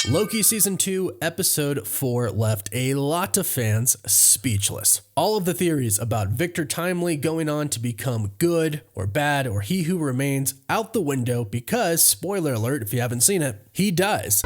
Loki Season 2, Episode 4 left a lot of fans speechless. All of the theories about Victor Timely going on to become good or bad or He Who Remains out the window because, spoiler alert if you haven't seen it, he dies.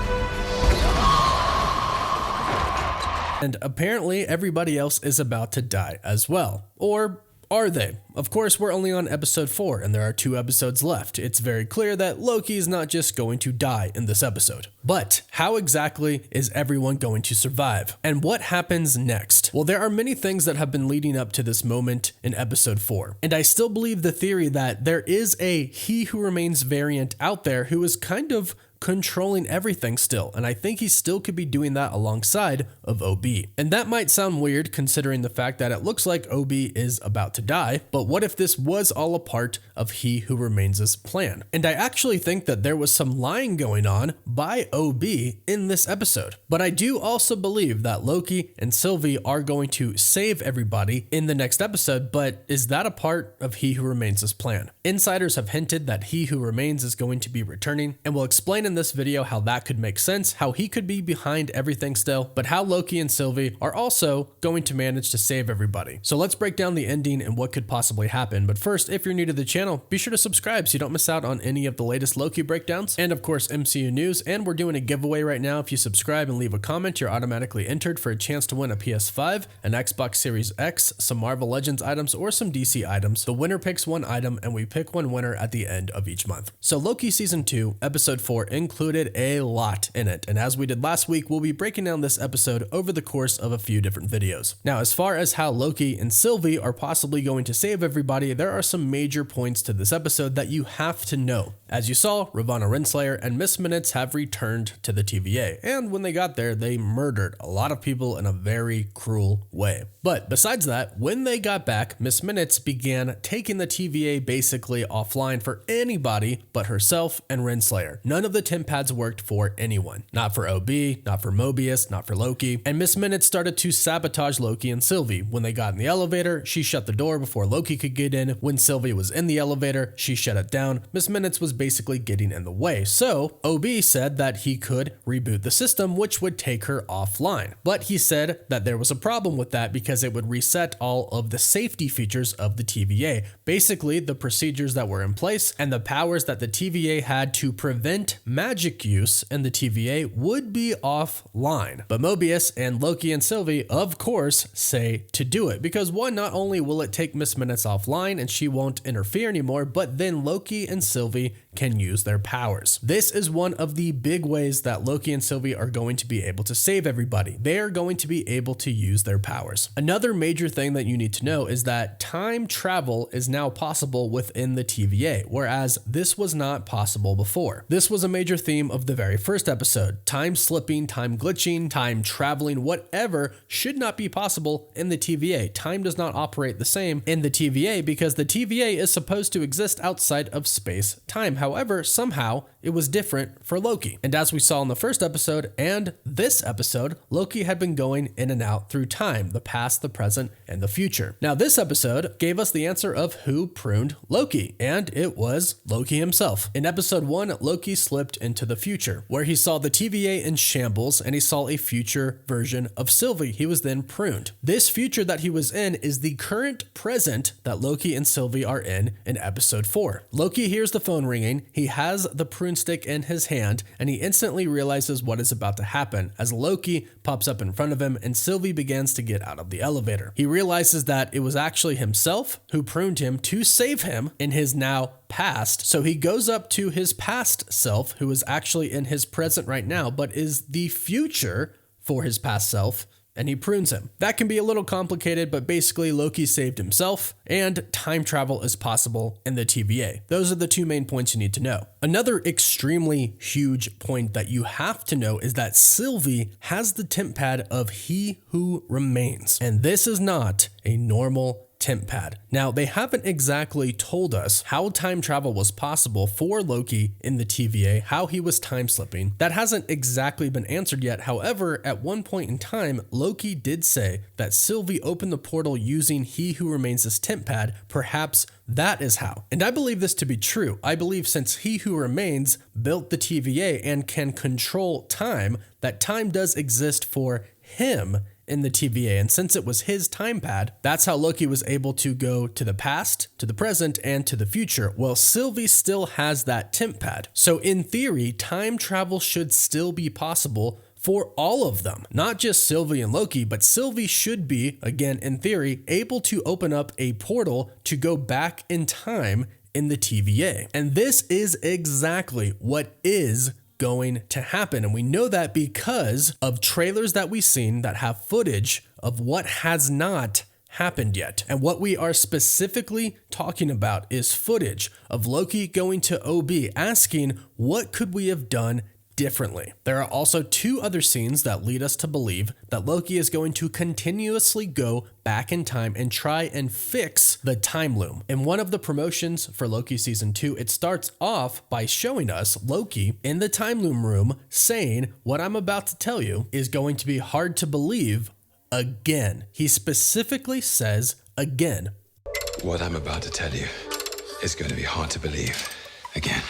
And apparently everybody else is about to die as well. Or are they? Of course, we're only on episode 4 and there are 2 episodes left. It's very clear that Loki is not just going to die in this episode. But how exactly is everyone going to survive? And what happens next? Well, there are many things that have been leading up to this moment in episode 4. And I still believe the theory that there is a He Who Remains variant out there who is kind of controlling everything still, and I think he still could be doing that alongside of OB. And that might sound weird considering the fact that it looks like OB is about to die, but what if this was all a part of He Who Remains' plan? And I actually think that there was some lying going on by OB in this episode. But I do also believe that Loki and Sylvie are going to save everybody in the next episode, but is that a part of He Who Remains' plan? Insiders have hinted that He Who Remains is going to be returning, and we'll explain in this video how that could make sense, how he could be behind everything still, but how Loki and Sylvie are also going to manage to save everybody. So let's break down the ending and what could possibly happen. But first, if you're new to the channel, be sure to subscribe so you don't miss out on any of the latest Loki breakdowns and of course MCU news. And we're doing a giveaway right now. If you subscribe and leave a comment, you're automatically entered for a chance to win a PS5, an Xbox Series X, some Marvel Legends items, or some DC items. The winner picks one item and we pick one winner at the end of each month. So Loki Season 2, Episode 4 included a lot in it, and as we did last week, we'll be breaking down this episode over the course of a few different videos. Now, as far as how Loki and Sylvie are possibly going to save everybody, there are some major points to this episode that you have to know. As you saw, Ravonna Renslayer and Miss Minutes have returned to the TVA, and when they got there, they murdered a lot of people in a very cruel way. But besides that, when they got back, Miss Minutes began taking the TVA basically offline for anybody but herself and Renslayer. None of the TemPads worked for anyone. Not for OB, not for Mobius, not for Loki. And Miss Minutes started to sabotage Loki and Sylvie. When they got in the elevator, she shut the door before Loki could get in. When Sylvie was in the elevator, she shut it down. Miss Minutes was basically getting in the way. So OB said that he could reboot the system, which would take her offline. But he said that there was a problem with that because it would reset all of the safety features of the TVA. Basically, the procedures that were in place and the powers that the TVA had to prevent magic use in the TVA would be offline. But Mobius and Loki and Sylvie, of course, say to do it because one, not only will it take Miss Minutes offline and she won't interfere anymore, but then Loki and Sylvie can use their powers. This is one of the big ways that Loki and Sylvie are going to be able to save everybody. They are going to be able to use their powers. Another major thing that you need to know is that time travel is now possible within the TVA, whereas this was not possible before. This was a major theme of the very first episode. Time slipping, time glitching, time traveling, whatever should not be possible in the TVA. Time does not operate the same in the TVA because the TVA is supposed to exist outside of space-time. However, somehow it was different for Loki. And as we saw in the first episode and this episode, Loki had been going in and out through time, the past, the present, and the future. Now, this episode gave us the answer of who pruned Loki, and it was Loki himself. In episode 1, Loki slipped into the future, where he saw the TVA in shambles and he saw a future version of Sylvie. He was then pruned. This future that he was in is the current present that Loki and Sylvie are in episode 4. Loki hears the phone ringing, he has the prune stick in his hand, and he instantly realizes what is about to happen as Loki pops up in front of him and Sylvie begins to get out of the elevator. He realizes that it was actually himself who pruned him to save him in his now past. So he goes up to his past self, who is actually in his present right now, but is the future for his past self, and he prunes him. That can be a little complicated, but basically Loki saved himself, and time travel is possible in the TVA. Those are the 2 main points you need to know. Another extremely huge point that you have to know is that Sylvie has the TemPad of He Who Remains, and this is not a normal temp pad. Now, they haven't exactly told us how time travel was possible for Loki in the TVA, how he was time slipping. That hasn't exactly been answered yet. However, at one point in time, Loki did say that Sylvie opened the portal using He Who Remains as temp pad. Perhaps that is how. And I believe this to be true. I believe since He Who Remains built the TVA and can control time, that time does exist for him in the TVA. And since it was his time pad, that's how Loki was able to go to the past, to the present, and to the future. Well, Sylvie still has that temp pad. So in theory, time travel should still be possible for all of them, not just Sylvie and Loki, but Sylvie should be, again, in theory, able to open up a portal to go back in time in the TVA. And this is exactly what is going to happen. And we know that because of trailers that we've seen that have footage of what has not happened yet. And what we are specifically talking about is footage of Loki going to OB asking, what could we have done differently? There are also two other scenes that lead us to believe that Loki is going to continuously go back in time and try and fix the time loom. In one of the promotions for Loki season 2, it starts off by showing us Loki in the time loom room saying, what I'm about to tell you is going to be hard to believe again. He specifically says again. What I'm about to tell you is going to be hard to believe again.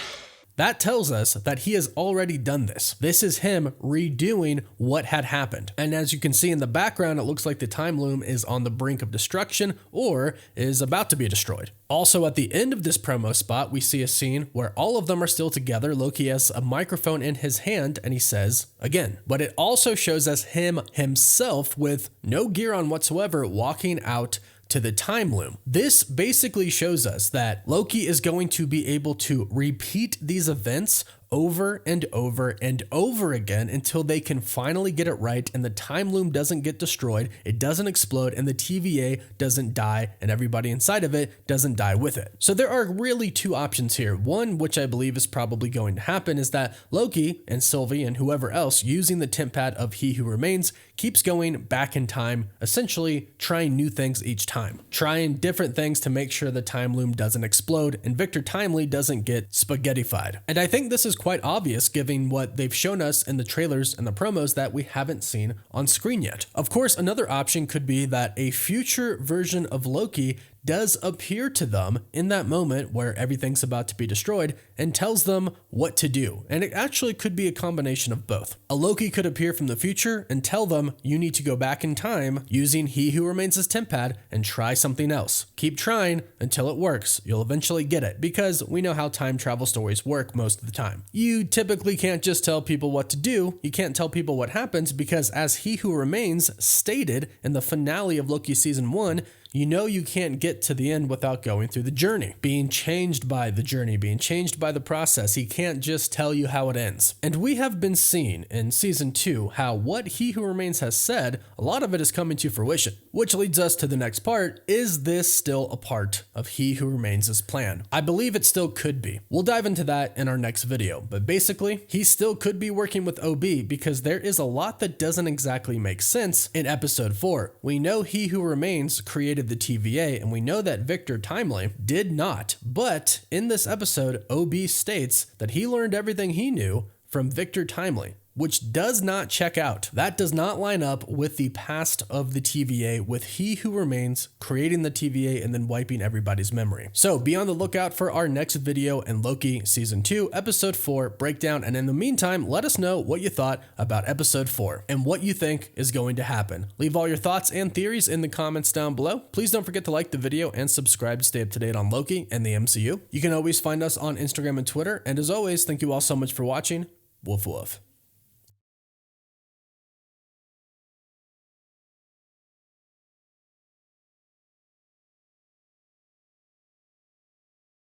That tells us that he has already done this. This is him redoing what had happened. And as you can see in the background, it looks like the time loom is on the brink of destruction or is about to be destroyed. Also, at the end of this promo spot, we see a scene where all of them are still together. Loki has a microphone in his hand and he says, again. But it also shows us him himself with no gear on whatsoever walking out to the time loom. This basically shows us that Loki is going to be able to repeat these events over and over and over again until they can finally get it right and the time loom doesn't get destroyed, it doesn't explode, and the TVA doesn't die and everybody inside of it doesn't die with it. So there are really two options here. One, which I believe is probably going to happen, is that Loki and Sylvie and whoever else using the temp pad of He Who Remains keeps going back in time, essentially trying new things each time, trying different things to make sure the time loom doesn't explode and Victor Timely doesn't get spaghettified. And I think this is quite obvious given what they've shown us in the trailers and the promos that we haven't seen on screen yet. Of course, another option could be that a future version of Loki does appear to them in that moment where everything's about to be destroyed and tells them what to do. And it actually could be a combination of both. A Loki could appear from the future and tell them you need to go back in time using He Who Remains as temp pad and try something else. Keep trying until it works. You'll eventually get it because we know how time travel stories work most of the time. You typically can't just tell people what to do. You can't tell people what happens because as He Who Remains stated in the finale of Loki season 1, you know you can't get to the end without going through the journey, being changed by the journey, being changed by the process. He can't just tell you how it ends. And we have been seeing in season 2 how what He Who Remains has said, a lot of it is coming to fruition, which leads us to the next part. Is this still a part of He Who Remains' plan? I believe it still could be. We'll dive into that in our next video, but basically he still could be working with OB because there is a lot that doesn't exactly make sense in episode 4. We know He Who Remains created the TVA, and we know that Victor Timely did not. But in this episode, OB states that he learned everything he knew from Victor Timely, which does not check out. That does not line up with the past of the TVA, with He Who Remains creating the TVA and then wiping everybody's memory. So be on the lookout for our next video in Loki Season 2, Episode 4 breakdown. And in the meantime, let us know what you thought about Episode 4 and what you think is going to happen. Leave all your thoughts and theories in the comments down below. Please don't forget to like the video and subscribe to stay up to date on Loki and the MCU. You can always find us on Instagram and Twitter. And as always, thank you all so much for watching. Woof woof.